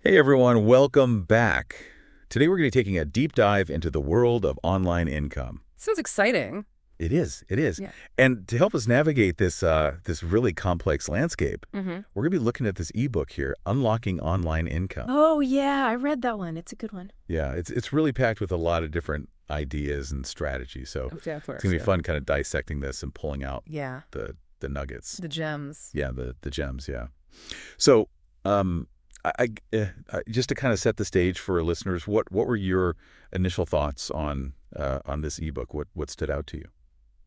Hey everyone, welcome back. Today we're going to be taking a deep dive into the world of online income. Sounds exciting. It is, it is. Yeah. And to help us navigate this really complex landscape, Mm-hmm. we're going to be looking at this ebook here, Unlocking Online Income. Oh, yeah, I read that one. It's a good one. Yeah, it's really packed with a lot of different ideas and strategies. So Yeah, of course. it's going to be fun kind of dissecting this and pulling out Yeah, the nuggets. the gems. Yeah, the gems, yeah. So, just to kind of set the stage for listeners, what were your initial thoughts on this ebook? What stood out to you?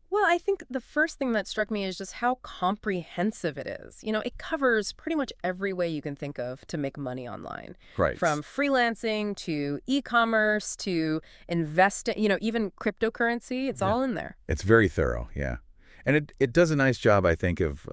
Well, I think the first thing that struck me is just how comprehensive it is. It covers pretty much every way you can think of to make money online. Right. From freelancing to e-commerce to investing, even cryptocurrency, it's all in there. It's very thorough, yeah, and it does a nice job, I think, of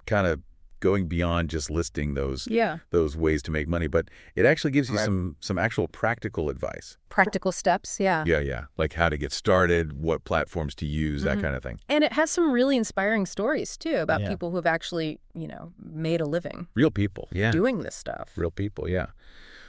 kind of going beyond just listing those Yeah. those ways to make money, but it actually gives you Right. some actual practical advice. Practical steps, yeah. Yeah, like how to get started, what platforms to use, that kind of thing. And it has some really inspiring stories, too, about Yeah. people who have actually, made a living Real people, yeah. doing this stuff. Real people, yeah.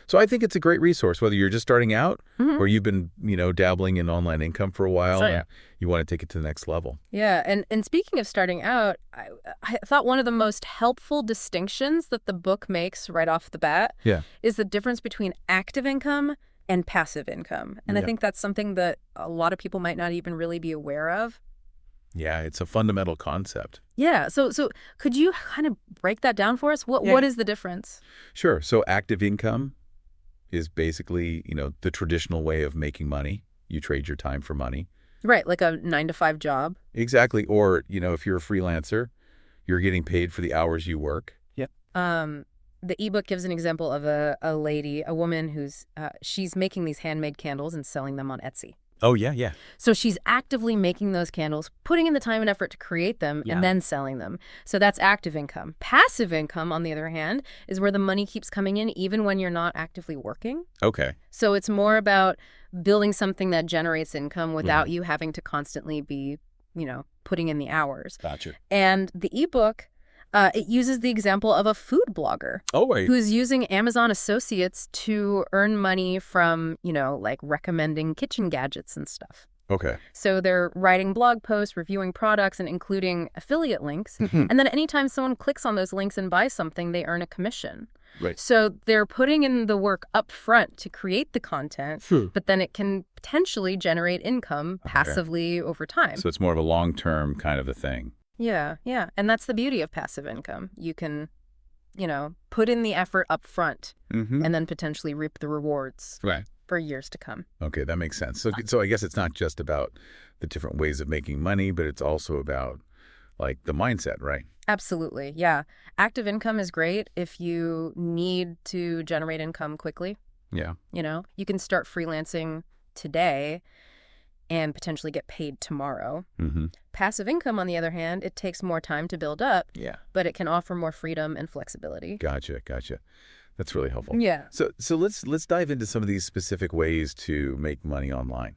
So I think it's a great resource, whether you're just starting out or you've been, dabbling in online income for a while Sure, yeah. and you want to take it to the next level. Yeah, and speaking of starting out, I thought one of the most helpful distinctions that the book makes right off the bat Yeah. is the difference between active income and passive income. And I Yeah. think that's something that a lot of people might not even really be aware of. Yeah, it's a fundamental concept. Yeah, so could you kind of break that down for us? What is the difference? Sure. So active income is basically, the traditional way of making money. You trade your time for money. Right, like a 9-to-5 job. Exactly. Or, if you're a freelancer, you're getting paid for the hours you work. Yep. The ebook gives an example of a lady, a woman who's she's making these handmade candles and selling them on Etsy. Oh, yeah. So she's actively making those candles, putting in the time and effort to create them, Yeah. and then selling them. So that's active income. Passive income, on the other hand, is where the money keeps coming in even when you're not actively working. Okay. So it's more about building something that generates income without you having to constantly be, putting in the hours. Gotcha. And the ebook, it uses the example of a food blogger Oh, wait. who's using Amazon Associates to earn money from, like recommending kitchen gadgets and stuff. Okay. So they're writing blog posts, reviewing products, and including affiliate links. And then anytime someone clicks on those links and buys something, they earn a commission. Right. So they're putting in the work up front to create the content, but then it can potentially generate income passively over time. So it's more of a long-term kind of a thing. Yeah. And that's the beauty of passive income. You can, put in the effort up front and then potentially reap the rewards Right. for years to come. Okay, that makes sense. So I guess it's not just about the different ways of making money, but it's also about like the mindset, right? Absolutely. Yeah. Active income is great if you need to generate income quickly. Yeah. You can start freelancing today and potentially get paid tomorrow. Mm-hmm. Passive income, on the other hand, it takes more time to build up, Yeah. but it can offer more freedom and flexibility. Gotcha. That's really helpful. Yeah. So let's dive into some of these specific ways to make money online.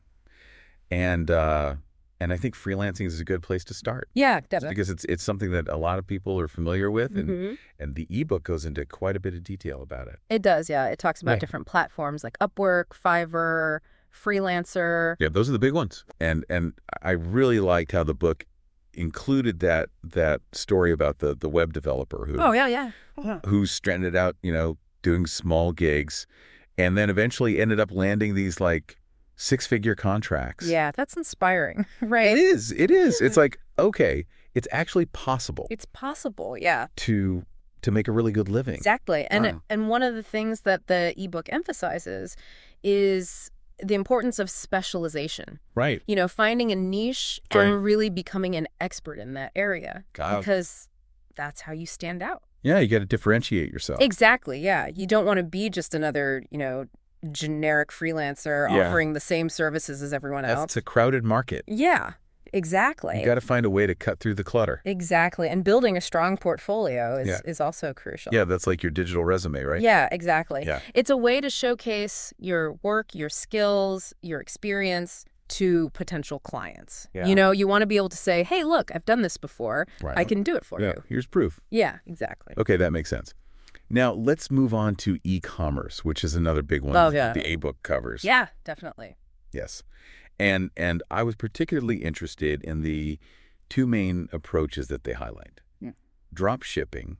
And I think freelancing is a good place to start. Yeah, definitely. Because it's something that a lot of people are familiar with, Mm-hmm. and the ebook goes into quite a bit of detail about it. It does, yeah. It talks about Right. different platforms like Upwork, Fiverr, Freelancer. Yeah, those are the big ones. And I really liked how the book included that story about the web developer who Oh, yeah. who stranded out, doing small gigs, and then eventually ended up landing these like 6-figure contracts. Yeah, that's inspiring, right? It is. It's like, okay, it's actually possible It's possible, yeah. to make a really good living. Exactly. And Wow. and one of the things that the ebook emphasizes is the importance of specialization. Right. Finding a niche Right. and really becoming an expert in that area. God. Because that's how you stand out. Yeah, you got to differentiate yourself. Exactly, yeah. You don't want to be just another, generic freelancer Yeah. offering the same services as everyone else. It's a crowded market. Yeah, exactly. You got to find a way to cut through the clutter. Exactly. And building a strong portfolio Yeah. is also crucial. Yeah, that's like your digital resume, right? Yeah, exactly. Yeah. It's a way to showcase your work, your skills, your experience to potential clients. Yeah. You want to be able to say, hey, look, I've done this before. Right. I can do it for Yeah, you. here's proof. Yeah, exactly. Okay, that makes sense. Now, let's move on to e-commerce, which is another big one Oh, yeah. the ebook covers. Yeah, definitely. Yes. And I was particularly interested in the two main approaches that they highlight. Drop shipping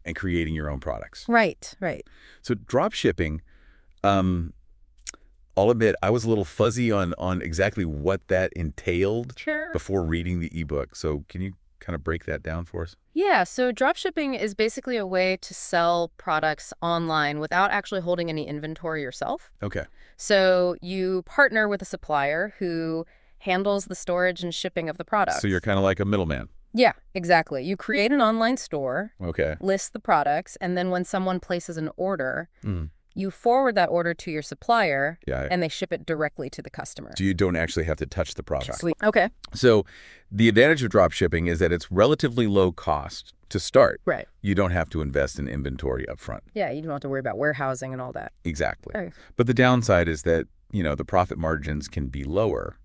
and creating your own products. Right, right. So drop shipping, I'll admit I was a little fuzzy on exactly what that entailed Sure. before reading the ebook. So can you kind of break that down for us? Yeah, so dropshipping is basically a way to sell products online without actually holding any inventory yourself. Okay. So you partner with a supplier who handles the storage and shipping of the products. So you're kind of like a middleman. Yeah, exactly. You create an online store, Okay. list the products, and then when someone places an order, Mm. you forward that order to your supplier, Yeah. and they ship it directly to the customer. So you don't actually have to touch the product. Sweet. Okay. So the advantage of drop shipping is that it's relatively low cost to start. Right. You don't have to invest in inventory up front. Yeah, you don't have to worry about warehousing and all that. Exactly. Okay. But the downside is that, the profit margins can be lower.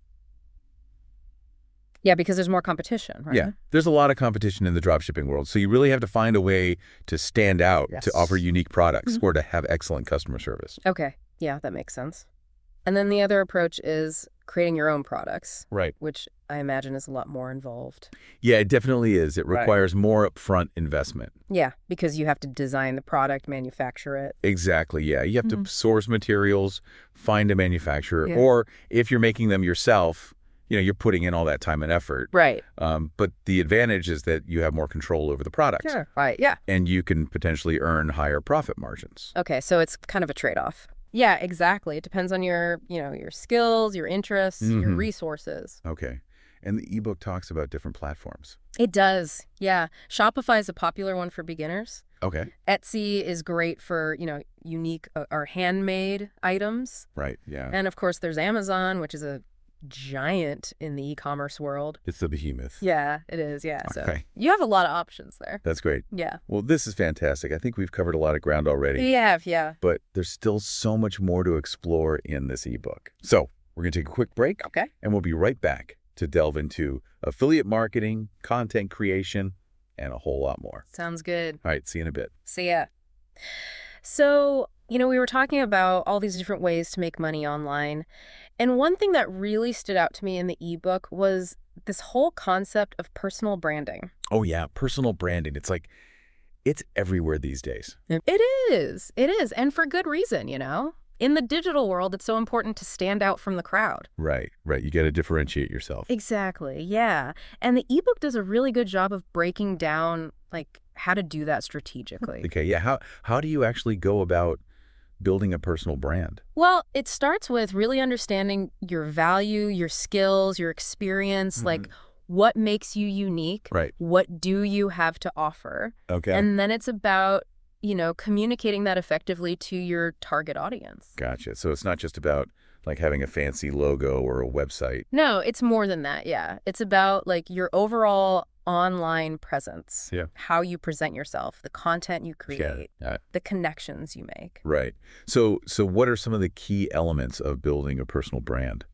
Yeah, because there's more competition, right? Yeah. There's a lot of competition in the drop shipping world. So you really have to find a way to stand out, Yes. to offer unique products, or to have excellent customer service. Okay. Yeah, that makes sense. And then the other approach is creating your own products, Right. which I imagine is a lot more involved. Yeah, it definitely is. It Right. requires more upfront investment. Yeah, because you have to design the product, manufacture it. Exactly, yeah. You have to source materials, find a manufacturer, Yeah. or if you're making them yourself, you're putting in all that time and effort. Right. But the advantage is that you have more control over the product. Sure. Right. Yeah. And you can potentially earn higher profit margins. Okay, so it's kind of a trade-off. Yeah, exactly. It depends on your skills, your interests, your resources. Okay. And the ebook talks about different platforms. It does. Yeah. Shopify is a popular one for beginners. Okay. Etsy is great for, unique or handmade items. Right, yeah. And of course, there's Amazon, which is a giant in the e-commerce world. It's the behemoth. Yeah, it is. Yeah. So Okay. you have a lot of options there. That's great. Yeah. Well, this is fantastic. I think we've covered a lot of ground already. Yeah. Yeah. But there's still so much more to explore in this ebook. So we're going to take a quick break. Okay. And we'll be right back to delve into affiliate marketing, content creation, and a whole lot more. Sounds good. All right, see you in a bit. See ya. So, we were talking about all these different ways to make money online. And one thing that really stood out to me in the ebook was this whole concept of personal branding. Oh, yeah, personal branding. It's everywhere these days. It is. It is. And for good reason, In the digital world, it's so important to stand out from the crowd. Right. You got to differentiate yourself. Exactly. Yeah. And the ebook does a really good job of breaking down, how to do that strategically. Okay, yeah. How do you actually go about building a personal brand? Well, it starts with really understanding your value, your skills, your experience, what makes you unique, Right. what do you have to offer. Okay. And then it's about, communicating that effectively to your target audience. Gotcha. So it's not just about having a fancy logo or a website. No, it's more than that, yeah. It's about your overall online presence, Yeah. how you present yourself, the content you create, Yeah. the connections you make. Right. So what are some of the key elements of building a personal brand?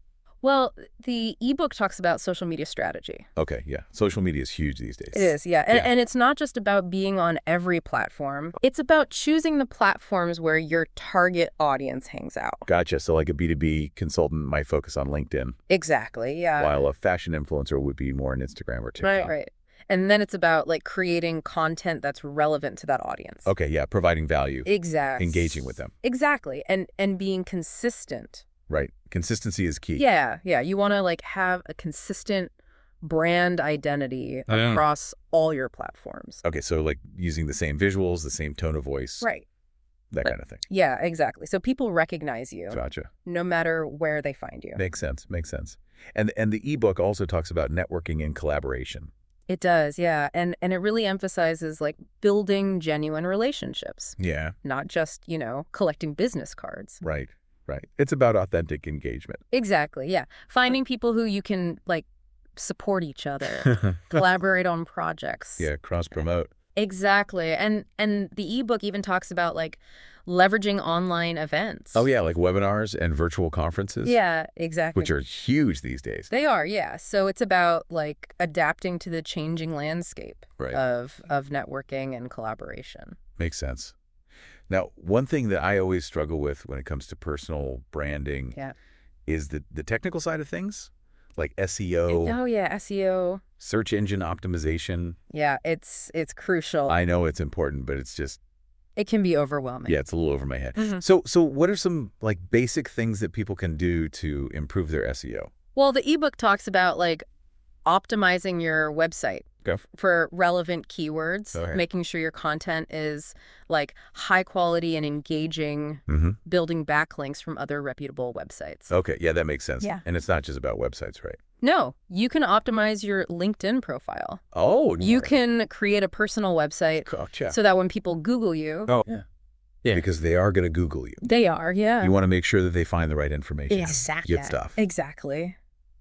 Well, the ebook talks about social media strategy. Okay, yeah. Social media is huge these days. It is, yeah. And, Yeah. and it's not just about being on every platform. It's about choosing the platforms where your target audience hangs out. Gotcha. So like a B2B consultant might focus on LinkedIn, Exactly, yeah. while a fashion influencer would be more on Instagram or TikTok. Right. And then it's about creating content that's relevant to that audience. Okay, yeah. Providing value. Exactly. Engaging with them. Exactly. And being consistent. Right. Consistency is key. Yeah. You want to have a consistent brand identity Yeah. across all your platforms. Okay, so using the same visuals, the same tone of voice, Right. that kind of thing. Yeah, exactly. So people recognize you Gotcha. no matter where they find you. Makes sense. And the ebook also talks about networking and collaboration. It does, yeah. And it really emphasizes building genuine relationships, Yeah. not just, collecting business cards. Right. It's about authentic engagement. Exactly, yeah. Finding people who you can support each other, collaborate on projects. Yeah, cross-promote. Exactly. And the ebook even talks about leveraging online events. Oh, yeah, like webinars and virtual conferences. Yeah, exactly. Which are huge these days. They are, yeah. So it's about adapting to the changing landscape Right. of networking and collaboration. Makes sense. Now, one thing that I always struggle with when it comes to personal branding Yeah. is the technical side of things, like SEO, Oh, yeah, SEO. search engine optimization. Yeah, it's crucial. I know it's important, but it's just, It can be overwhelming. yeah, it's a little over my head. Mhm. So what are some like basic things that people can do to improve their SEO? Well, the ebook talks about like optimizing your website Okay. for relevant keywords, Okay. making sure your content is like high quality and engaging, Mm-hmm. building backlinks from other reputable websites. Okay, yeah, that makes sense. Yeah. And it's not just about websites, right? No, you can optimize your LinkedIn profile. Oh, You can create a personal website Gotcha. so that when people Google you, Oh, yeah. Yeah. Because they are going to Google you. they are, yeah. You want to make sure that they find the right information. Exactly. Good stuff. Exactly.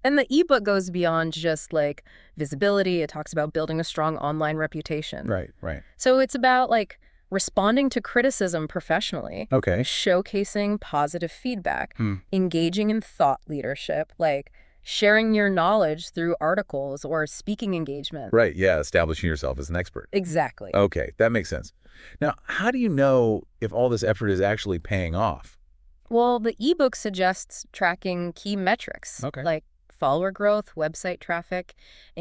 And the ebook goes beyond just like visibility. It talks about building a strong online reputation. Right, right. So it's about like responding to criticism professionally, Okay. showcasing positive feedback, Hmm. engaging in thought leadership, like sharing your knowledge through articles or speaking engagement. Right, yeah, establishing yourself as an expert. Exactly. Okay, that makes sense. Now, how do you know if all this effort is actually paying off? Well, the ebook suggests tracking key metrics Okay. like follower growth, website traffic,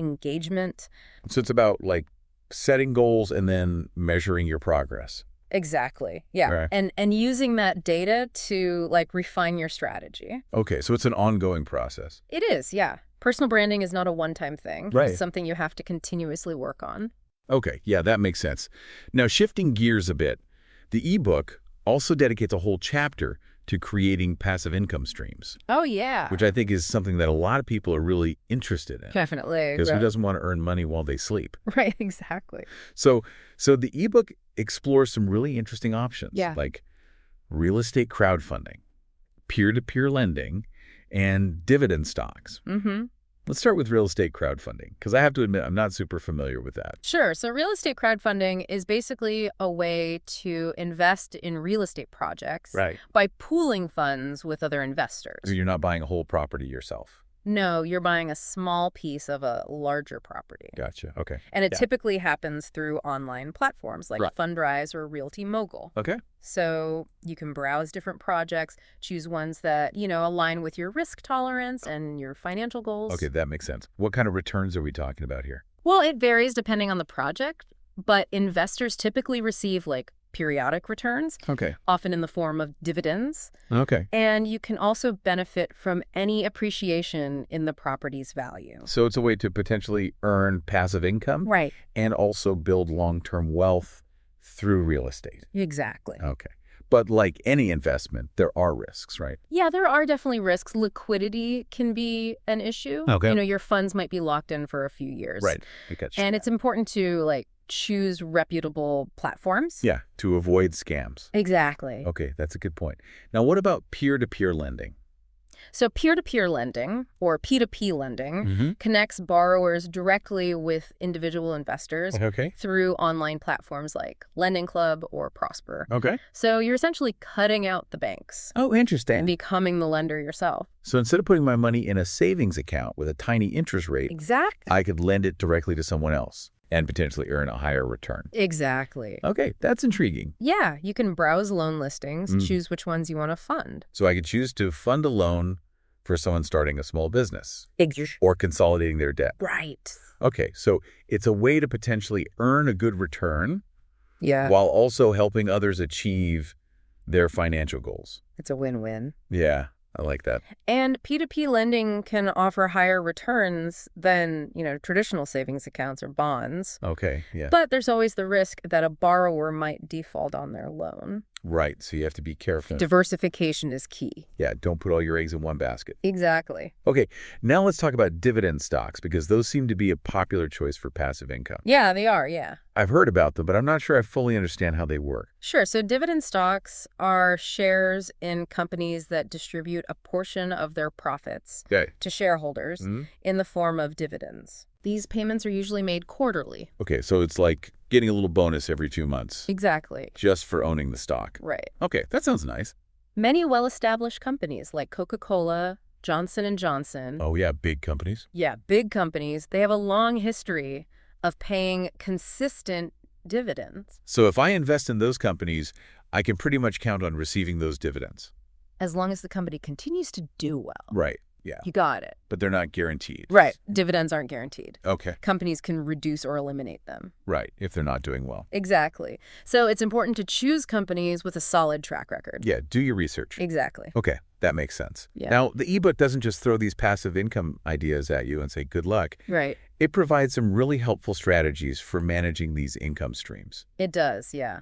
engagement. So it's about like setting goals and then measuring your progress. Exactly. Yeah. Right. And using that data to like refine your strategy. Okay, so it's an ongoing process. It is, yeah. Personal branding is not a one-time thing. Right. It's something you have to continuously work on. Okay, yeah, that makes sense. Now, shifting gears a bit, the ebook also dedicates a whole chapter to creating passive income streams, Oh, yeah. which I think is something that a lot of people are really interested in. Definitely. Because who Right. doesn't want to earn money while they sleep? Right, exactly. So the ebook explores some really interesting options, Yeah. like real estate crowdfunding, peer-to-peer lending, and dividend stocks. Mm-hmm. Let's start with real estate crowdfunding, because I have to admit I'm not super familiar with that. Sure. So real estate crowdfunding is basically a way to invest in real estate projects Right. by pooling funds with other investors. So you're not buying a whole property yourself. No, you're buying a small piece of a larger property. Gotcha. Okay. And it Yeah. typically happens through online platforms like Right. Fundrise or Realty Mogul. Okay. So you can browse different projects, choose ones that, align with your risk tolerance and your financial goals. Okay, that makes sense. What kind of returns are we talking about here? Well, it varies depending on the project, but investors typically receive like periodic returns, Okay. often in the form of dividends. Okay. And you can also benefit from any appreciation in the property's value. So it's a way to potentially earn passive income Right. and also build long-term wealth through real estate. Exactly. Okay. But like any investment, there are risks, right? Yeah, there are definitely risks. Liquidity can be an issue. Okay. Your funds might be locked in for a few years. Right. I got you. And it's important to like choose reputable platforms. Yeah, to avoid scams. Exactly. Okay, that's a good point. Now, what about peer-to-peer lending? So peer-to-peer lending or P2P lending Mm-hmm. connects borrowers directly with individual investors Okay. through online platforms like Lending Club or Prosper. Okay. So you're essentially cutting out the banks Oh, and interesting. becoming the lender yourself. So instead of putting my money in a savings account with a tiny interest rate, Exactly. I could lend it directly to someone else and potentially earn a higher return. Exactly. Okay, that's intriguing. Yeah, you can browse loan listings, Mm. choose which ones you want to fund. So I could choose to fund a loan for someone starting a small business or consolidating their debt. Right. Okay, so it's a way to potentially earn a good return Yeah, while also helping others achieve their financial goals. it's a win-win. Yeah, I like that. And P2P lending can offer higher returns than, traditional savings accounts or bonds. Okay, yeah. But there's always the risk that a borrower might default on their loan. Right, so you have to be careful. Diversification is key. Yeah, don't put all your eggs in one basket. Exactly. Okay, now let's talk about dividend stocks because those seem to be a popular choice for passive income. Yeah, they are, yeah. I've heard about them, but I'm not sure I fully understand how they work. Sure. So dividend stocks are shares in companies that distribute a portion of their profits Okay. to shareholders Mhm. in the form of dividends. These payments are usually made quarterly. Okay, so it's like getting a little bonus every 2 months Exactly. just for owning the stock. Right. Okay, that sounds nice. Many well-established companies like Coca-Cola, Johnson & Johnson, Oh, yeah, big companies. yeah, big companies, they have a long history of paying consistent dividends. So if I invest in those companies, I can pretty much count on receiving those dividends. As long as the company continues to do well. Right. Yeah. You got it. But they're not guaranteed. Right. Dividends aren't guaranteed. Okay. Companies can reduce or eliminate them. Right. If they're not doing well. Exactly. So it's important to choose companies with a solid track record. Yeah. Do your research. Exactly. Okay. That makes sense. Yeah. Now, the ebook doesn't just throw these passive income ideas at you and say, good luck. Right. It provides some really helpful strategies for managing these income streams. It does, yeah.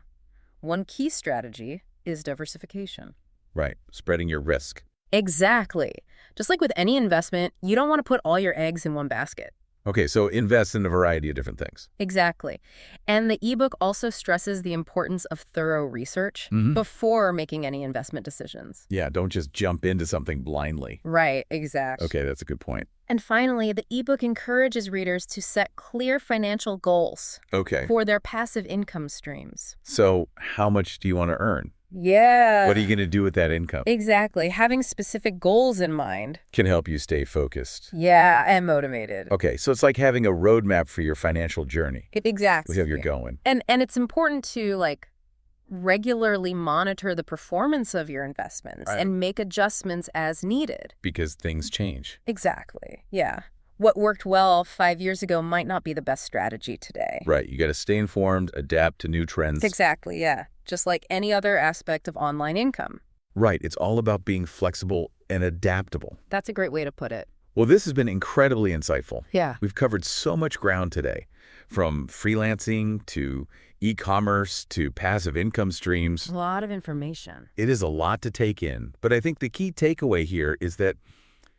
One key strategy is diversification. Right. Spreading your risk. Exactly. Just like with any investment, you don't want to put all your eggs in one basket. Okay, so invest in a variety of different things. Exactly. And the ebook also stresses the importance of thorough research Mhm. before making any investment decisions. Yeah, don't just jump into something blindly. Right, exactly. Okay, that's a good point. And finally, the ebook encourages readers to set clear financial goals Okay, for their passive income streams. so how much do you want to earn? Yeah. What are you going to do with that income? Exactly. Having specific goals in mind. Can help you stay focused. Yeah, and motivated. Okay, so it's like having a roadmap for your financial journey. Exactly. With how you're going. And it's important to regularly monitor the performance of your investments Right. and make adjustments as needed. Because things change. Exactly. Yeah. What worked well 5 years ago might not be the best strategy today. Right, you got to stay informed, adapt to new trends. Exactly, yeah. Just like any other aspect of online income. Right, it's all about being flexible and adaptable. That's a great way to put it. Well, this has been incredibly insightful. Yeah. We've covered so much ground today, from freelancing to e-commerce to passive income streams. A lot of information. It is a lot to take in, but I think the key takeaway here is that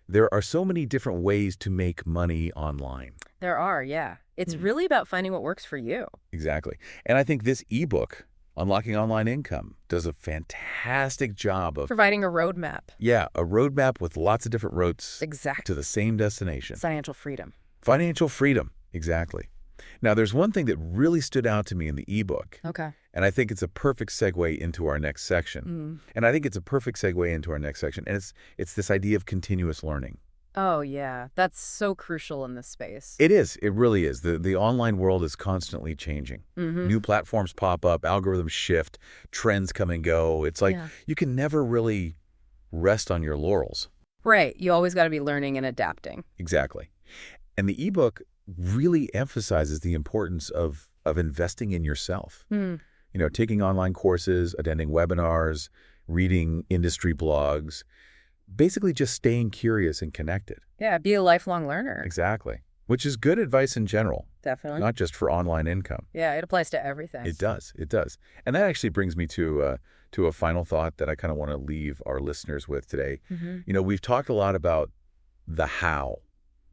there are so many different ways to make money online. There are, yeah. It's really about finding what works for you. Exactly. And I think this ebook, Unlocking Online Income, does a fantastic job of, Providing a roadmap. yeah, a roadmap with lots of different routes Exactly. to the same destination. Financial freedom. Financial freedom. Exactly. Now, there's one thing that really stood out to me in the ebook, Okay. and I think it's a perfect segue into our next section. And I think it's a perfect segue into our next section, and it's this idea of continuous learning. Oh, yeah. That's so crucial in this space. It is. It really is. The online world is constantly changing. New platforms pop up, algorithms shift, trends come and go. It's like Yeah. you can never really rest on your laurels. Right. You always got to be learning and adapting. Exactly. And the ebook really emphasizes the importance of investing in yourself. You know, taking online courses, attending webinars, reading industry blogs, basically just staying curious and connected. Yeah, be a lifelong learner. Exactly. Which is good advice in general, Definitely. not just for online income. Yeah, it applies to everything. It does. It does. And that actually brings me to a final thought that I kind of want to leave our listeners with today. You know, we've talked a lot about the how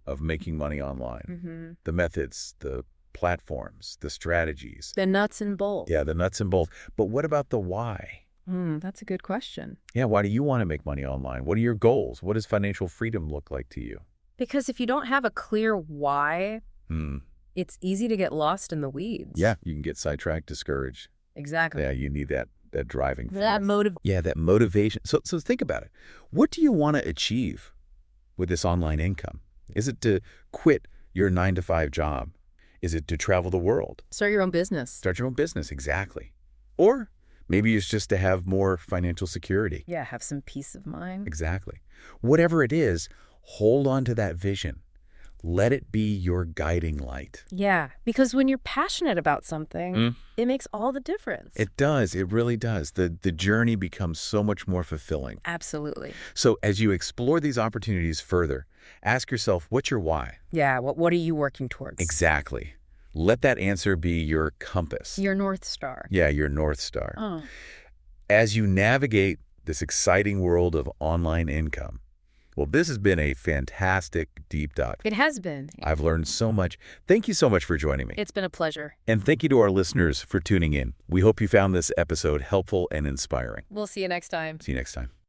of making money online, the methods, the platforms, the strategies. The nuts and bolts. Yeah, the nuts and bolts. But what about the why? That's a good question. Yeah, why do you want to make money online? What are your goals? What does financial freedom look like to you? Because if you don't have a clear why, it's easy to get lost in the weeds. Yeah, you can get sidetracked, discouraged. Exactly. Yeah, you need that driving force. That motive. Yeah, that motivation. So think about it. What do you want to achieve with this online income? Is it to quit your 9-to-5 job? Is it to travel the world? Start your own business. Start your own business, exactly. Or maybe it's just to have more financial security. Yeah, have some peace of mind. Exactly. Whatever it is, hold on to that vision. Let it be your guiding light. Yeah, because when you're passionate about something, it makes all the difference. It does. It really does. The journey becomes so much more fulfilling. Absolutely. So as you explore these opportunities further, ask yourself, what's your why? Yeah, what are you working towards? Exactly. Let that answer be your compass. Your North Star. Yeah, your North Star. Oh. As you navigate this exciting world of online income, well, this has been a fantastic deep dive. It has been. I've learned so much. Thank you so much for joining me. It's been a pleasure. And thank you to our listeners for tuning in. We hope you found this episode helpful and inspiring. We'll see you next time. See you next time.